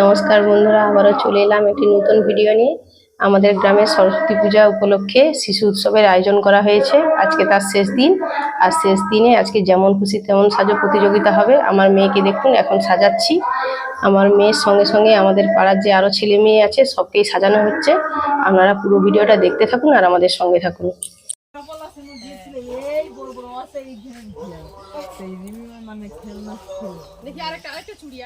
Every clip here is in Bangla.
নমস্কার বন্ধুরা, আবারও চলে এলাম একটি নতুন ভিডিও নিয়ে। আমাদের গ্রামে সরস্বতী পূজা উপলক্ষে শিশু উৎসবের আয়োজন করা হয়েছে। আজকে তার শেষ দিন, আর শেষ দিনে আজকে যেমন খুশি তেমন সাজো প্রতিযোগিতা হবে। আমার মেয়েকে দেখুন, এখন সাজাচ্ছি। আমার মেয়ের সঙ্গে সঙ্গে আমাদের পাড়ার যে আরো ছেলে মেয়ে আছে সবকেই সাজানো হচ্ছে। আপনারা পুরো ভিডিওটা দেখতে থাকুন আর আমাদের সঙ্গে থাকুন। দেখি আরেকটা চুড়ি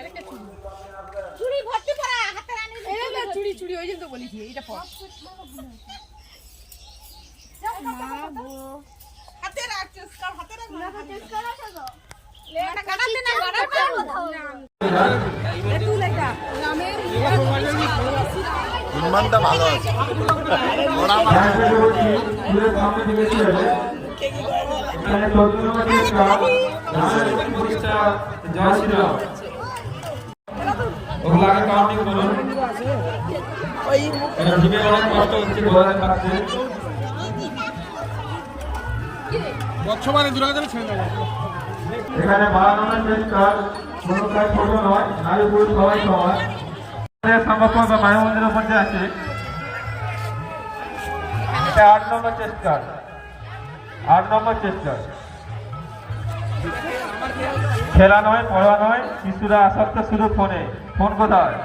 চুড়ি ভর্তি করা হাতে রানি এই চুড়ি ওই জন্য তো বলি এইটা পর মা গো হাতে রাখ চেষ্টা হাতে রাখ না চেষ্টা রাখো তো লেটা কাটাতে না কাটাতে এ তুই লেখা নামের ইমানটা ভালো আছে বড় আমার এখানে প্রথমে জয় শ্রীরাম ওগুলাকে কাউন্টিং করুন। ওই এটা জিভে অনেক কষ্ট হচ্ছে, গলায় থাকছে। বর্তমানে দুরাগা ছেড়ে দাও। এখানে 12 নম্বর চেষ্টার কোনো কাজ ছোট নয়, নারী পুরুষ সবাই সমান। সমস্ত মায়ের মন্দিরের মধ্যে আছে। এটা 8 নম্বর চেষ্টা, 8 নম্বর চেষ্টা। খেলা নয়, পড়া নয়, শিশুরা আসক্ত শুধু ফোনে। ফোন কোথায়?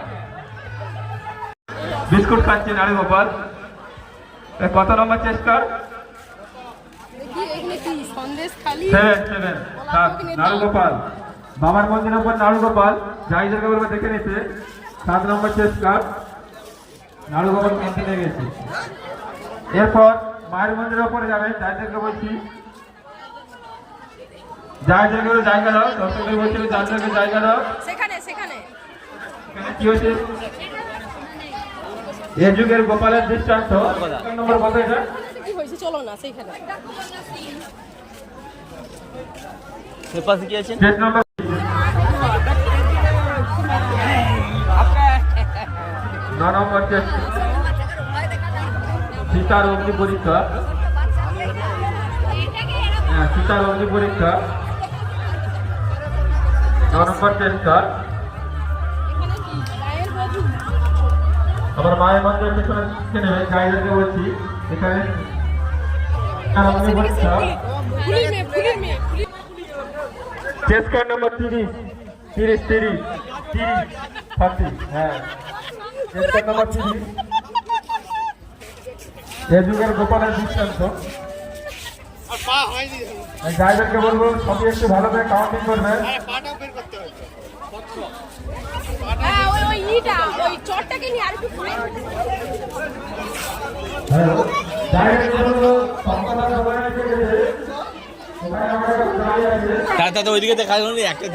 বিস্কুট খাচ্ছে নারী গোপাল। কত নম্বর চেষ্টা? 7 নারু গোপাল। বাবার মন্দিরের উপর নারু গোপাল জাহিদেরকে বলবে দেখে নিতে। 7 নম্বর চেষ্টা নারু গোপাল কিনতে নিয়ে গেছে। এরপর মায়ের মন্দিরের উপরে যাবে, জাহিদেরকে বলছি জায়গাগুলো জায়গা দাও। দর্শকদের বলছিল জায়গাকে জায়গা দাও। সেখানে কি হয়েছে? এই যুগের গোপালের দৃষ্টান্ত। নম্বর কত এটা? কি হয়েছে চলো না সেইখানে। এর পাশে কি আছে? 8 নম্বর। 9 নম্বর চেষ্টা সীতার অগ্নি পরীক্ষা। সীতার অগ্নি পরীক্ষা 9 নম্বর চেষ্টা। আমার মায়ের মন্দিরের পেছনে নেবে, গাইডারকে বলছি এখানে অগ্নি পরীক্ষা। চেষ্টা নম্বর 30 হ্যাঁ, চেষ্টা নম্বর 30। এ যুগের গোপালের দৃষ্টান্ত। ড্রাইভারকে বলবো সবই একটু ভালো করে কাউন্টিং করবে। ওইদিকে দেখা যাবে একটা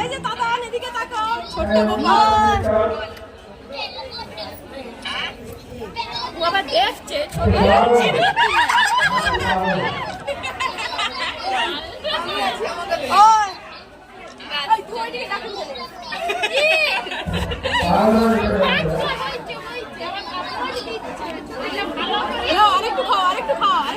এই যে দাদা এদিকে তাকাও, ছোট গোপাল বাবা দেখছে ছোট আরেকটু খাও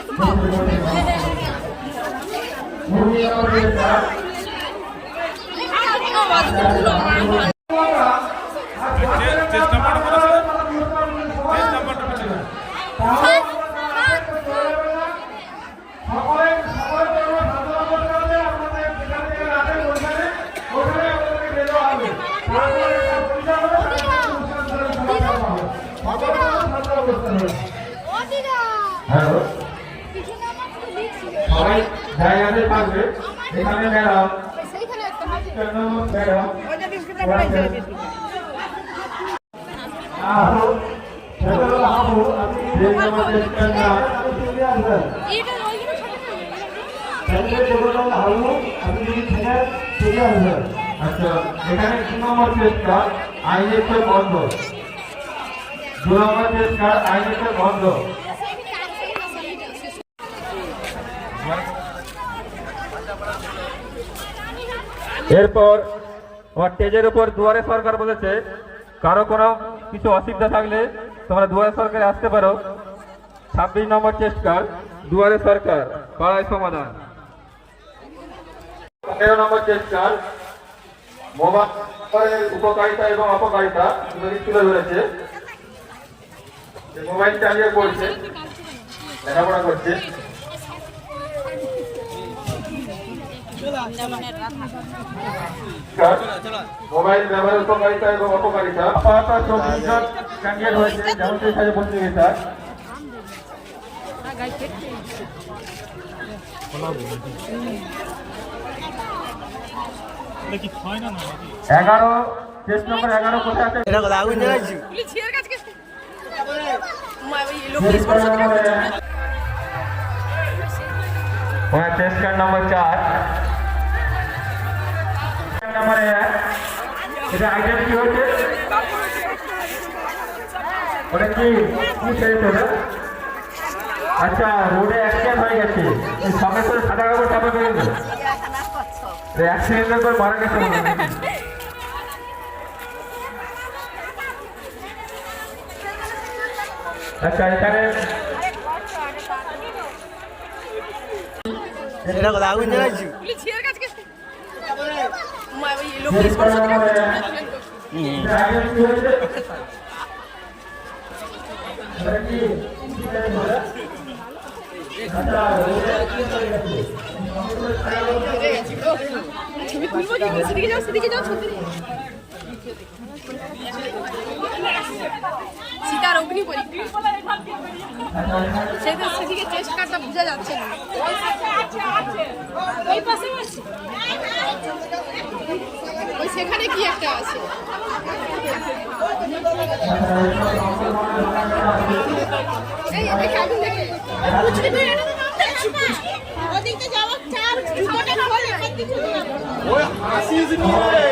সবাই জায়গাতে পারবে। এখানে ম্যাডাম আচ্ছা, এখানে 2 নম্বর চেষ্টা আইনের বন্ধ। 2 নম্বর চেষ্টা আইনের বন্ধ। এরপর আমার স্টেজের উপর দুয়ারে সরকার বলেছে, কারো কোনো কিছু অসুবিধা থাকলে তোমরা দুয়ারে সরকারে আসতে পারো। 26 নম্বর চেস্ট কার্ড, দুয়ারে সরকার, পাড়ায় সমাধান। 13 নম্বর চেস্ট কার্ড, মোবাইলের উপকারিতা এবং অপকারিতা তুলে ধরেছে। মোবাইল চালিয়ে পড়ছে, লেখাপড়া করছে। মোবাইল ব্যবহারের উপকারিতা এবং অপকারিতা। আপাতত 24 জন ক্যান্ডিডেট হয়েছে, যেমন সেই সাথে প্রতিযোগিতা। টেস্ট নম্বর 11 কোথায় আছে? টেস্ট কার্ড নম্বর 4, নম্বর 1, এটা আইডিয়া কি হচ্ছে? ওটা কি চাইছে ওটা? আচ্ছা, রোডে অ্যাক্সিডেন্ট হয়ে গেছে, সঙ্গে করে সাদা কাপড় চাপা পেয়ে গেল, অ্যাক্সিডেন্টের পর মারা গেছে। আচ্ছা, এখানে আগুন জ্বালাইছি। সীতার অগ্নি পরীক্ষা, সেদিকে টেস্ট কার্ডটা বোঝা যাচ্ছে না। ওই পাশে আছে, ওই সেখানে কি একটা আছে। এই দেখে আগুন দেখে বুঝলি তুই এটা তো নাম দেখ। ওদিকে যাওয়া চার দুটোটা না হলে এখান থেকে চলে যাবে। ওই আসিস নি রে।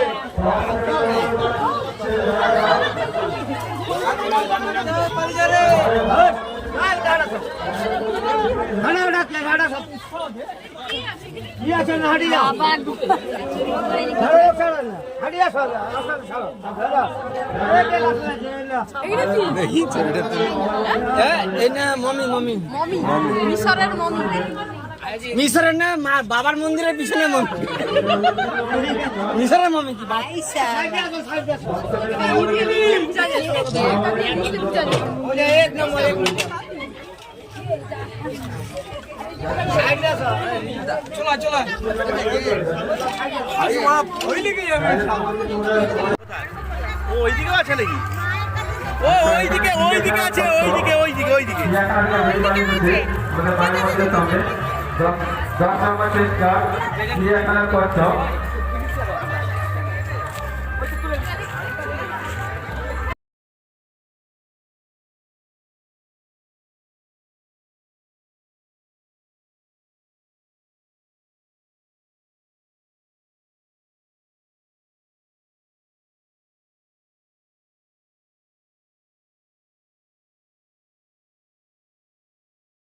মিশরের না বাবার মন্দিরের পিছনে মিশরের মমি কি এক নম্বর চলা চলা ওইদিকে আছে নাকি? ওইদিকে আছে, ওইদিকে। 10 নম্বর চেষ্টা, চিড়িয়াখানার কচ্ছপ।